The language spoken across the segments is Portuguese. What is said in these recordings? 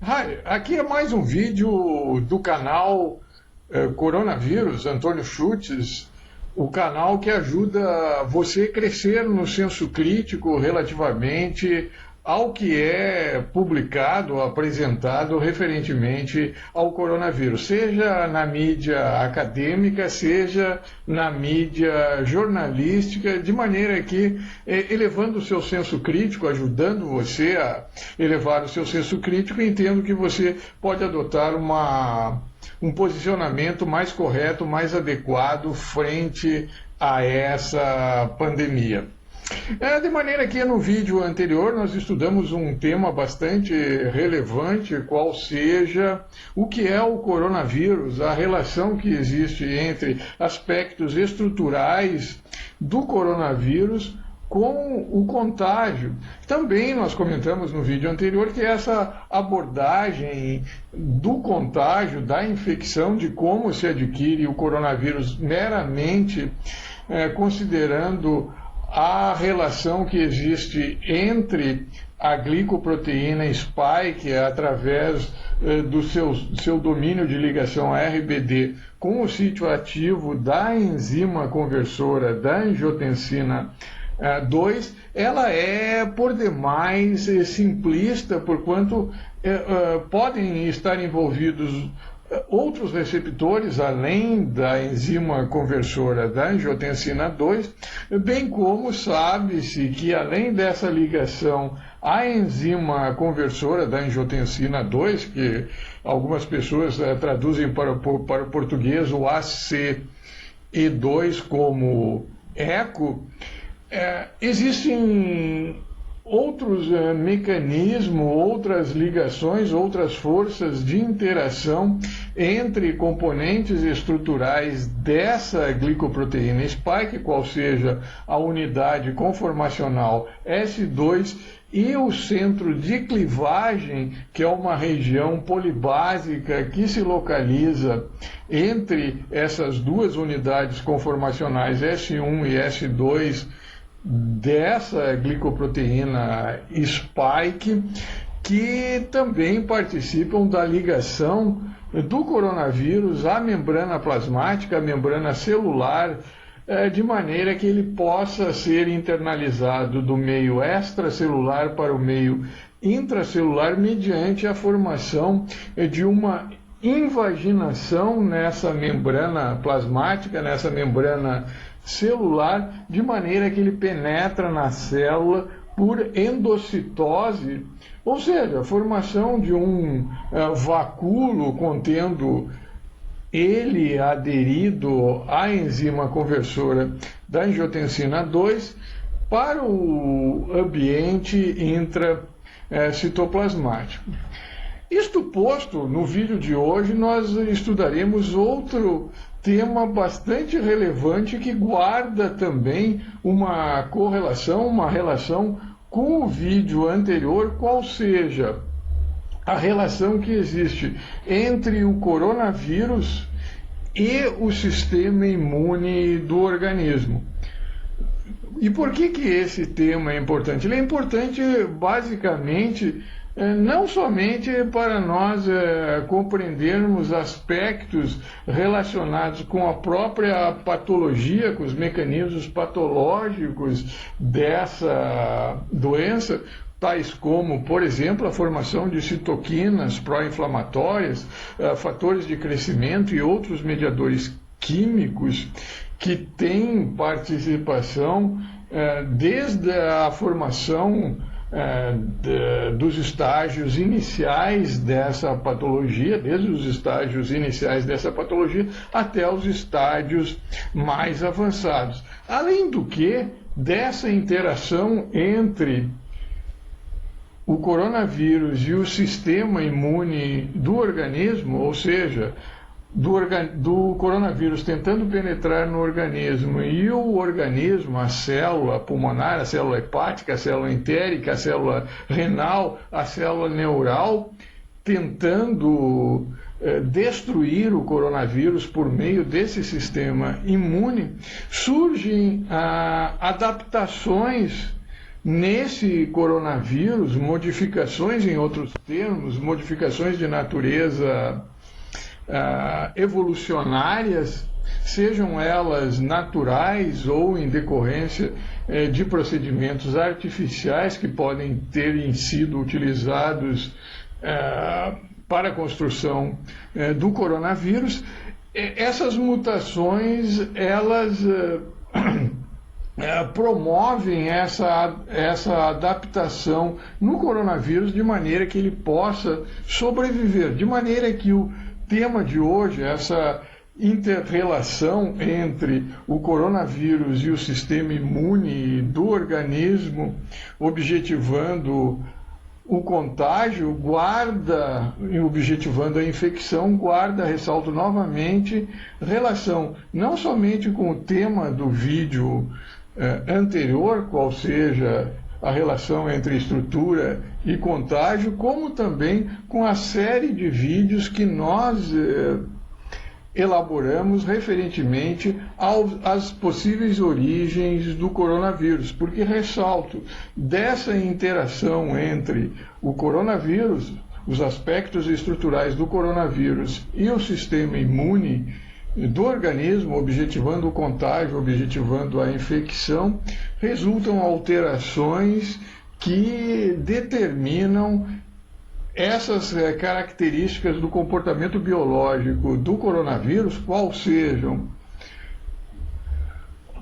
Hi, aqui é mais um vídeo do canal Coronavírus, Antônio Schultz, o canal que ajuda você a crescer no senso crítico relativamente ao que é publicado, apresentado referentemente ao coronavírus, seja na mídia acadêmica, seja na mídia jornalística, de maneira que, elevando o seu senso crítico, ajudando você a elevar o seu senso crítico, entendo que você pode adotar um posicionamento mais correto, mais adequado frente a essa pandemia. De maneira que no vídeo anterior nós estudamos um tema bastante relevante, qual seja o que é o coronavírus, a relação que existe entre aspectos estruturais do coronavírus com o contágio. Também nós comentamos no vídeo anterior que essa abordagem do contágio, da infecção, de como se adquire o coronavírus meramente considerando a relação que existe entre a glicoproteína spike, através do seu domínio de ligação RBD, com o sítio ativo da enzima conversora da angiotensina 2, ela é por demais simplista, porquanto podem estar envolvidos outros receptores, além da enzima conversora da angiotensina 2, bem como sabe-se que, além dessa ligação à enzima conversora da angiotensina 2, que algumas pessoas traduzem para o português o ACE2 como eco, existem outros mecanismos, outras ligações, outras forças de interação entre componentes estruturais dessa glicoproteína spike, qual seja a unidade conformacional S2, e o centro de clivagem, que é uma região polibásica que se localiza entre essas duas unidades conformacionais S1 e S2, dessa glicoproteína spike, que também participam da ligação do coronavírus à membrana plasmática, à membrana celular, de maneira que ele possa ser internalizado do meio extracelular para o meio intracelular mediante a formação de uma invaginação nessa membrana plasmática, nessa membrana celular, de maneira que ele penetra na célula por endocitose, ou seja, a formação de um vacúolo contendo ele aderido à enzima conversora da angiotensina 2 para o ambiente intracitoplasmático. Isto posto, no vídeo de hoje nós estudaremos outro tema bastante relevante que guarda também uma correlação, uma relação com o vídeo anterior, qual seja a relação que existe entre o coronavírus e o sistema imune do organismo. E por que esse tema é importante? Ele é importante basicamente não somente para nós compreendermos aspectos relacionados com a própria patologia, com os mecanismos patológicos dessa doença, tais como, por exemplo, a formação de citoquinas pró-inflamatórias, fatores de crescimento e outros mediadores químicos que têm participação desde a formação dos estágios iniciais dessa patologia, desde os estágios iniciais dessa patologia até os estádios mais avançados. Além do que, dessa interação entre o coronavírus e o sistema imune do organismo, ou seja, do coronavírus tentando penetrar no organismo e o organismo, a célula pulmonar, a célula hepática, a célula entérica, a célula renal, a célula neural, tentando destruir o coronavírus por meio desse sistema imune, surgem adaptações nesse coronavírus, modificações, em outros termos, modificações de natureza evolucionárias, sejam elas naturais ou em decorrência de procedimentos artificiais que podem ter sido utilizados para a construção do coronavírus. Essas mutações, elas promovem essa adaptação no coronavírus de maneira que ele possa sobreviver, de maneira que o tema de hoje, essa inter-relação entre o coronavírus e o sistema imune do organismo, objetivando o contágio, objetivando a infecção, ressalto novamente, relação não somente com o tema do vídeo anterior, qual seja a relação entre estrutura e contágio, como também com a série de vídeos que nós elaboramos referentemente às possíveis origens do coronavírus, porque ressalto dessa interação entre o coronavírus, os aspectos estruturais do coronavírus e o sistema imune do organismo, objetivando o contágio, objetivando a infecção, resultam alterações que determinam essas características do comportamento biológico do coronavírus, qual sejam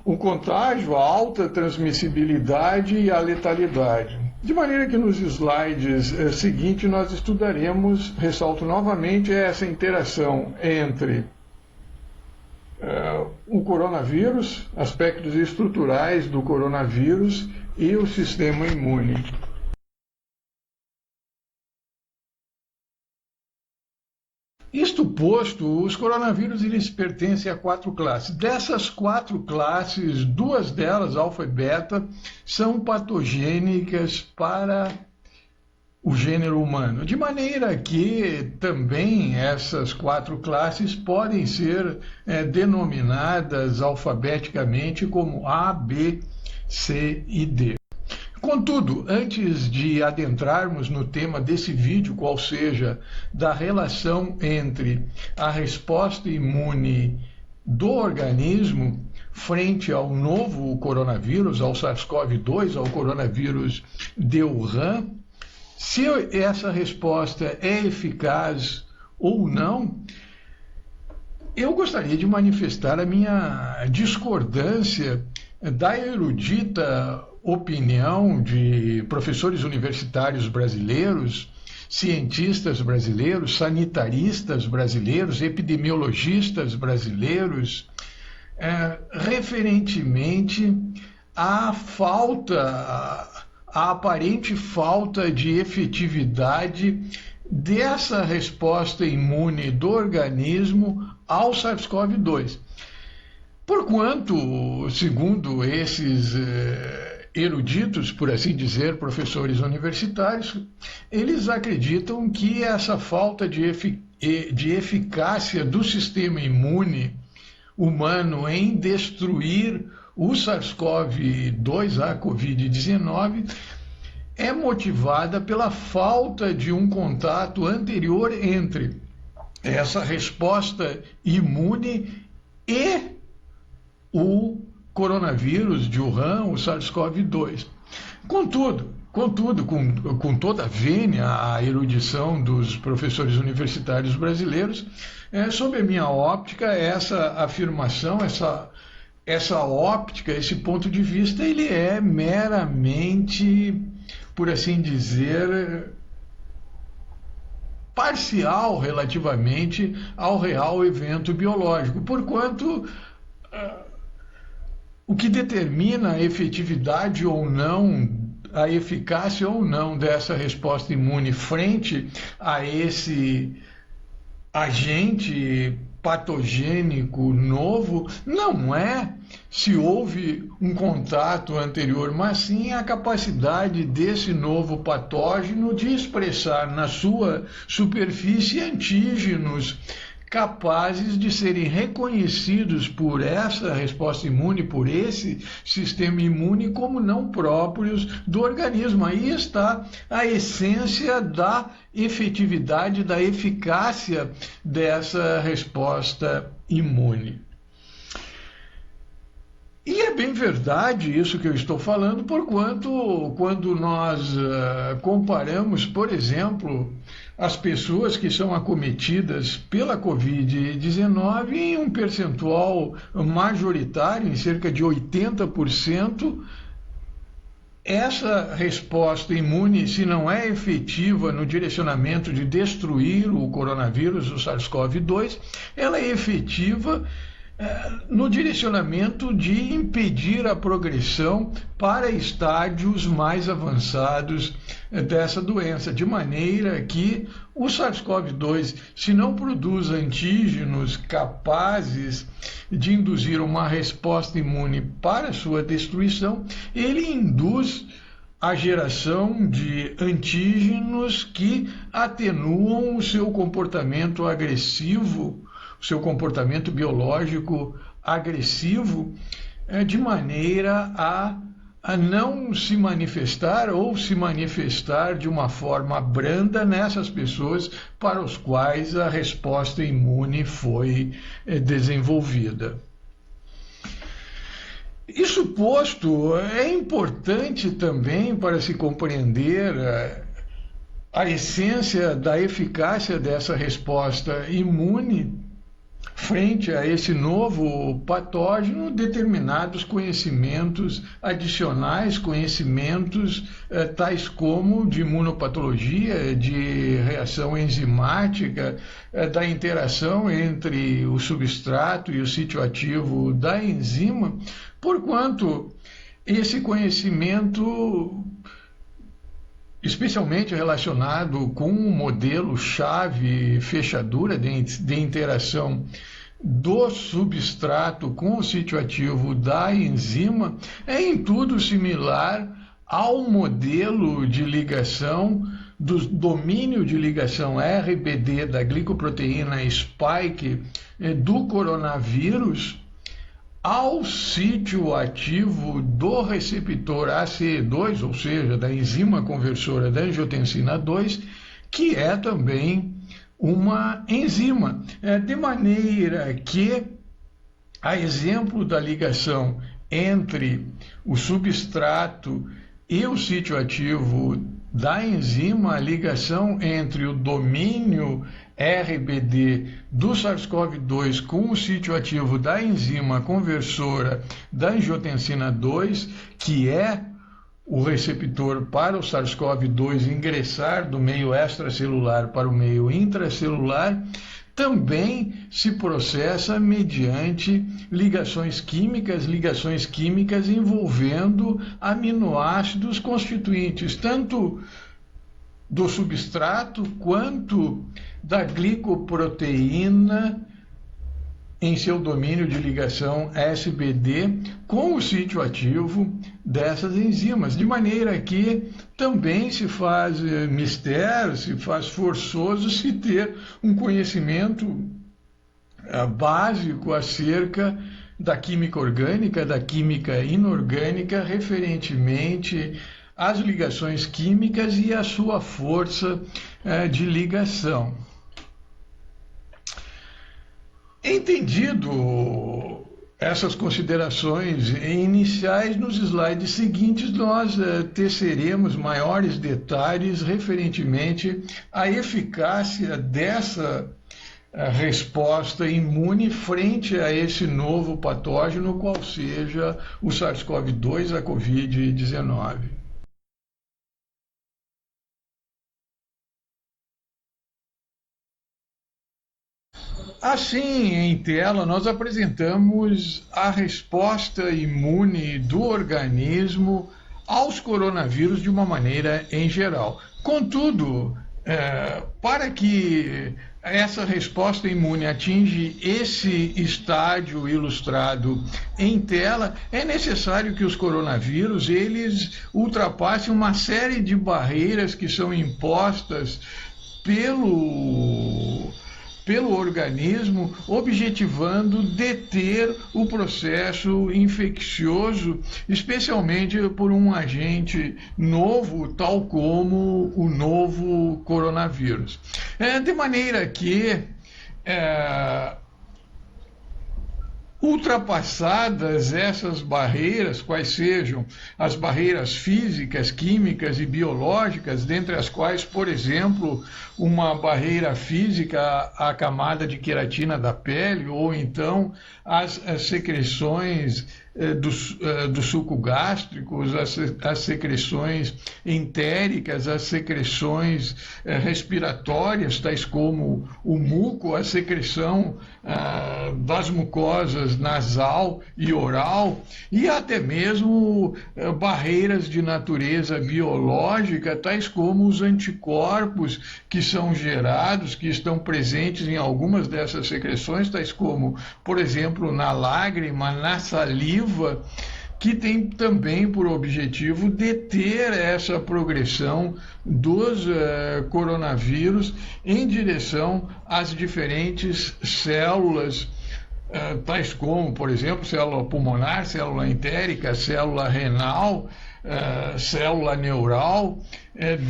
o contágio, a alta transmissibilidade e a letalidade. De maneira que nos slides seguintes nós estudaremos, ressalto novamente, essa interação entre o coronavírus, aspectos estruturais do coronavírus e o sistema imune. Isto posto, os coronavírus eles pertencem a 4 classes. Dessas 4 classes, 2 delas, alfa e beta, são patogênicas para o gênero humano, de maneira que também essas 4 classes podem ser denominadas alfabeticamente como A, B, C e D. Contudo, antes de adentrarmos no tema desse vídeo, qual seja da relação entre a resposta imune do organismo frente ao novo coronavírus, ao SARS-CoV-2, ao coronavírus de Wuhan, se essa resposta é eficaz ou não, eu gostaria de manifestar a minha discordância da erudita opinião de professores universitários brasileiros, cientistas brasileiros, sanitaristas brasileiros, epidemiologistas brasileiros, referentemente à aparente falta de efetividade dessa resposta imune do organismo ao SARS-CoV-2. Porquanto, segundo esses eruditos, por assim dizer, professores universitários, eles acreditam que essa falta de eficácia do sistema imune humano em destruir o SARS-CoV-2, a Covid-19, é motivada pela falta de um contato anterior entre essa resposta imune e o coronavírus de Wuhan, o SARS-CoV-2. Contudo, com toda a vênia, a erudição dos professores universitários brasileiros, sob a minha óptica, essa afirmação, essa óptica, esse ponto de vista, ele é meramente, por assim dizer, parcial relativamente ao real evento biológico, porquanto o que determina a efetividade ou não, a eficácia ou não dessa resposta imune frente a esse agente patogênico novo não é se houve um contato anterior, mas sim a capacidade desse novo patógeno de expressar na sua superfície antígenos capazes de serem reconhecidos por essa resposta imune, por esse sistema imune, como não próprios do organismo. Aí está a essência da efetividade, da eficácia dessa resposta imune. E é bem verdade isso que eu estou falando, porquanto quando nós comparamos, por exemplo, as pessoas que são acometidas pela Covid-19 em um percentual majoritário, em cerca de 80%, essa resposta imune, se não é efetiva no direcionamento de destruir o coronavírus, o SARS-CoV-2, ela é efetiva no direcionamento de impedir a progressão para estádios mais avançados dessa doença, de maneira que o SARS-CoV-2, se não produz antígenos capazes de induzir uma resposta imune para sua destruição, ele induz a geração de antígenos que atenuam o seu comportamento agressivo, o seu comportamento biológico agressivo, de maneira a não se manifestar ou se manifestar de uma forma branda nessas pessoas para os quais a resposta imune foi desenvolvida. Isso posto, é importante também para se compreender a essência da eficácia dessa resposta imune frente a esse novo patógeno, determinados conhecimentos adicionais, conhecimentos tais como de imunopatologia, de reação enzimática, da interação entre o substrato e o sítio ativo da enzima, porquanto esse conhecimento, especialmente relacionado com o modelo chave fechadura de interação do substrato com o sítio ativo da enzima, é em tudo similar ao modelo de ligação do domínio de ligação RBD da glicoproteína spike do coronavírus ao sítio ativo do receptor ACE2, ou seja, da enzima conversora da angiotensina 2, que é também uma enzima. De maneira que, a exemplo da ligação entre o substrato e o sítio ativo da enzima, a ligação entre o domínio RBD do SARS-CoV-2 com o sítio ativo da enzima conversora da angiotensina 2, que é o receptor para o SARS-CoV-2 ingressar do meio extracelular para o meio intracelular, também se processa mediante ligações químicas envolvendo aminoácidos constituintes tanto do substrato quanto da glicoproteína em seu domínio de ligação SBD com o sítio ativo dessas enzimas, de maneira que também se faz mistério, se faz forçoso se ter um conhecimento básico acerca da química orgânica, da química inorgânica, referentemente às ligações químicas e a sua força de ligação. Entendido essas considerações iniciais, nos slides seguintes nós teceremos maiores detalhes referentemente à eficácia dessa resposta imune frente a esse novo patógeno, qual seja o SARS-CoV-2, a Covid-19. Assim, em tela, nós apresentamos a resposta imune do organismo aos coronavírus de uma maneira em geral. Contudo, para que essa resposta imune atinja esse estágio ilustrado em tela, é necessário que os coronavírus eles ultrapassem uma série de barreiras que são impostas pelo organismo, objetivando deter o processo infeccioso, especialmente por um agente novo, tal como o novo coronavírus. De maneira que, ultrapassadas essas barreiras, quais sejam as barreiras físicas, químicas e biológicas, dentre as quais, por exemplo, uma barreira física à camada de queratina da pele, ou então as secreções do suco gástrico, as secreções entéricas, as secreções respiratórias, tais como o muco, a secreção das mucosas nasal e oral, e até mesmo barreiras de natureza biológica, tais como os anticorpos que são gerados, que estão presentes em algumas dessas secreções, tais como, por exemplo, na lágrima, na saliva, que tem também por objetivo deter essa progressão dos coronavírus em direção às diferentes células, tais como, por exemplo, célula pulmonar, célula entérica, célula renal, célula neural,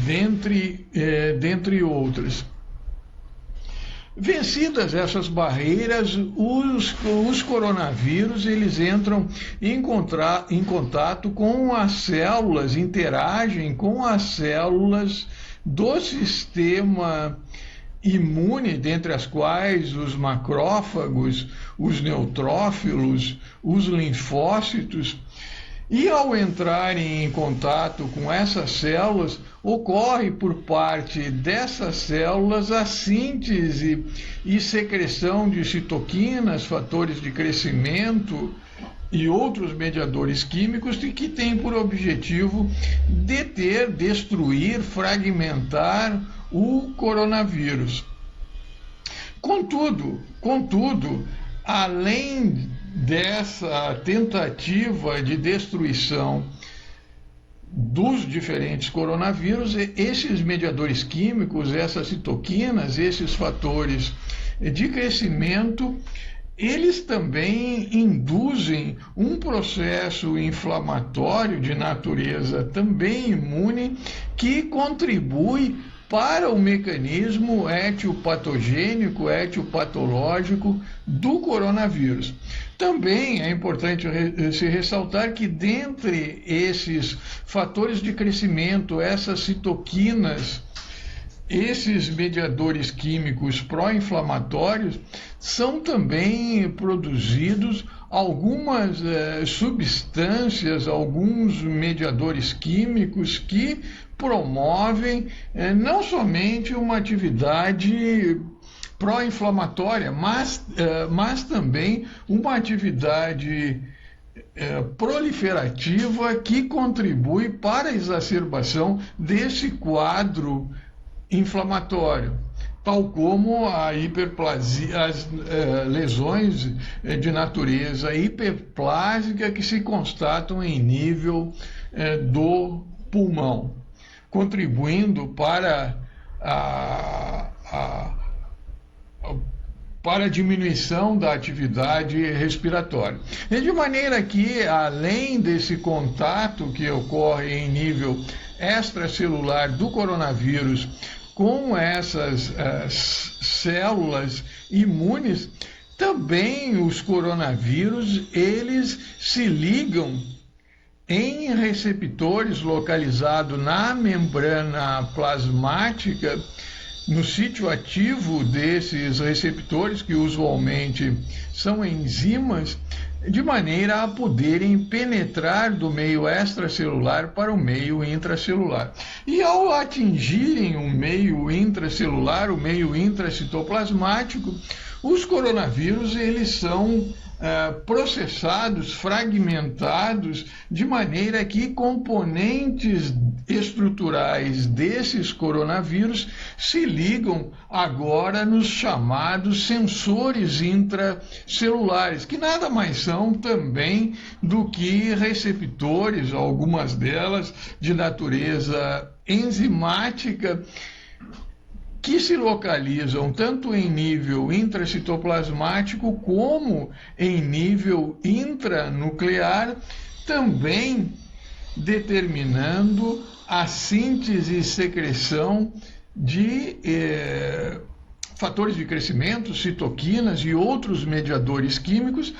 dentre outras. Vencidas essas barreiras, os coronavírus eles entram em contato com as células, interagem com as células do sistema imune, dentre as quais os macrófagos, os neutrófilos, os linfócitos. E ao entrarem em contato com essas células, ocorre por parte dessas células a síntese e secreção de citoquinas, fatores de crescimento e outros mediadores químicos que têm por objetivo deter, destruir, fragmentar o coronavírus. Contudo, além dessa tentativa de destruição dos diferentes coronavírus, esses mediadores químicos, essas citoquinas, esses fatores de crescimento, eles também induzem um processo inflamatório de natureza também imune que contribui para o mecanismo etiopatogênico, etiopatológico do coronavírus. Também é importante se ressaltar que dentre esses fatores de crescimento, essas citoquinas, esses mediadores químicos pró-inflamatórios, são também produzidos algumas substâncias, alguns mediadores químicos que promovem não somente uma atividade pró-inflamatória, mas também uma atividade proliferativa que contribui para a exacerbação desse quadro inflamatório, tal como a hiperplasia, as lesões de natureza hiperplásica que se constatam em nível do pulmão, contribuindo para a diminuição da atividade respiratória. E de maneira que, além desse contato que ocorre em nível extracelular do coronavírus com essas células imunes, também os coronavírus, eles se ligam em receptores localizados na membrana plasmática, no sítio ativo desses receptores, que usualmente são enzimas, de maneira a poderem penetrar do meio extracelular para o meio intracelular. E ao atingirem o meio intracelular, o meio intracitoplasmático, os coronavírus eles são processados, fragmentados, de maneira que componentes estruturais desses coronavírus se ligam agora nos chamados sensores intracelulares, que nada mais são também do que receptores, algumas delas de natureza enzimática, que se localizam tanto em nível intracitoplasmático como em nível intranuclear, também determinando a síntese e secreção de fatores de crescimento, citoquinas e outros mediadores químicos.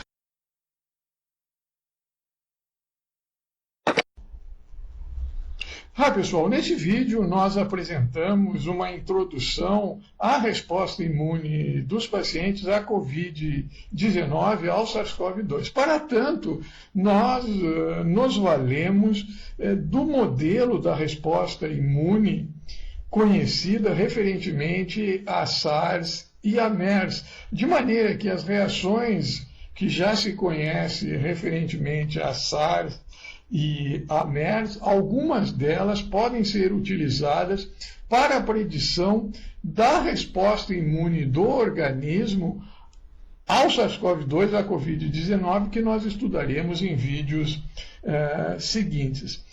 Pessoal, nesse vídeo nós apresentamos uma introdução à resposta imune dos pacientes à Covid-19, ao SARS-CoV-2. Para tanto, nós nos valemos do modelo da resposta imune conhecida referentemente a SARS e a MERS, de maneira que as reações que já se conhece referentemente a SARS e a MERS, algumas delas podem ser utilizadas para a predição da resposta imune do organismo ao SARS-CoV-2, à Covid-19, que nós estudaremos em vídeos seguintes.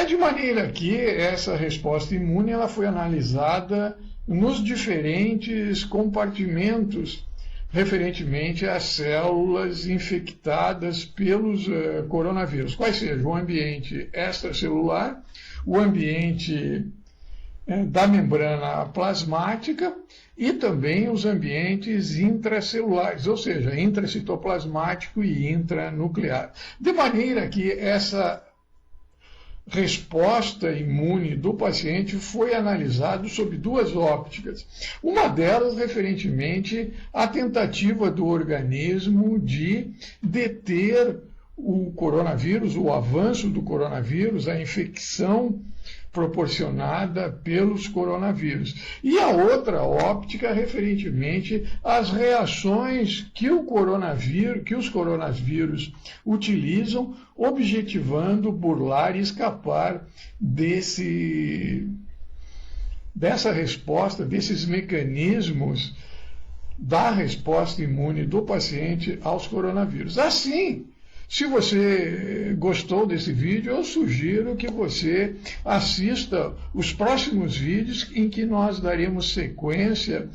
De maneira que essa resposta imune ela foi analisada nos diferentes compartimentos referentemente às células infectadas pelos coronavírus, quais sejam o ambiente extracelular, o ambiente da membrana plasmática e também os ambientes intracelulares, ou seja, intracitoplasmático e intranuclear. De maneira que essa resposta imune do paciente foi analisado sob duas ópticas. Uma delas referentemente à tentativa do organismo de deter o coronavírus, o avanço do coronavírus, a infecção proporcionada pelos coronavírus. E a outra óptica referentemente às reações que os coronavírus utilizam, objetivando burlar e escapar dessa resposta, desses mecanismos da resposta imune do paciente aos coronavírus. Assim, se você gostou desse vídeo, eu sugiro que você assista os próximos vídeos em que nós daremos sequência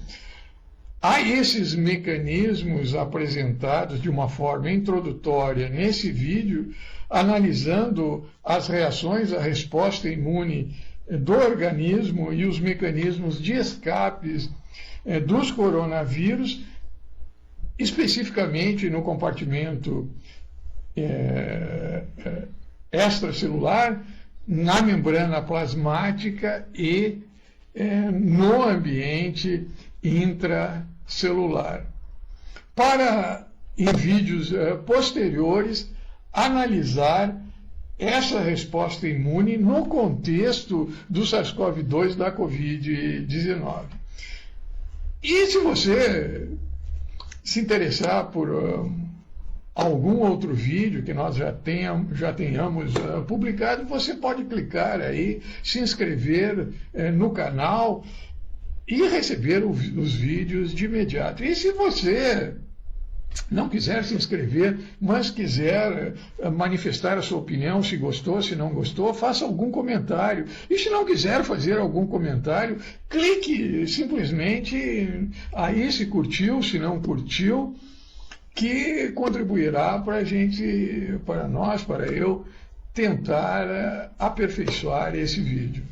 a esses mecanismos apresentados de uma forma introdutória nesse vídeo, analisando as reações, a resposta imune do organismo e os mecanismos de escapes dos coronavírus, especificamente no compartimento extracelular, na membrana plasmática e no ambiente intracelular. Para, em vídeos posteriores, analisar essa resposta imune no contexto do SARS-CoV-2 da Covid-19. E se você se interessar por algum outro vídeo que nós já tenhamos publicado, você pode clicar aí, se inscrever no canal e receber os vídeos de imediato. E se você não quiser se inscrever, mas quiser manifestar a sua opinião, se gostou, se não gostou, faça algum comentário. E se não quiser fazer algum comentário, clique simplesmente aí se curtiu, se não curtiu, que contribuirá para a gente, para nós, para eu, tentar aperfeiçoar esse vídeo.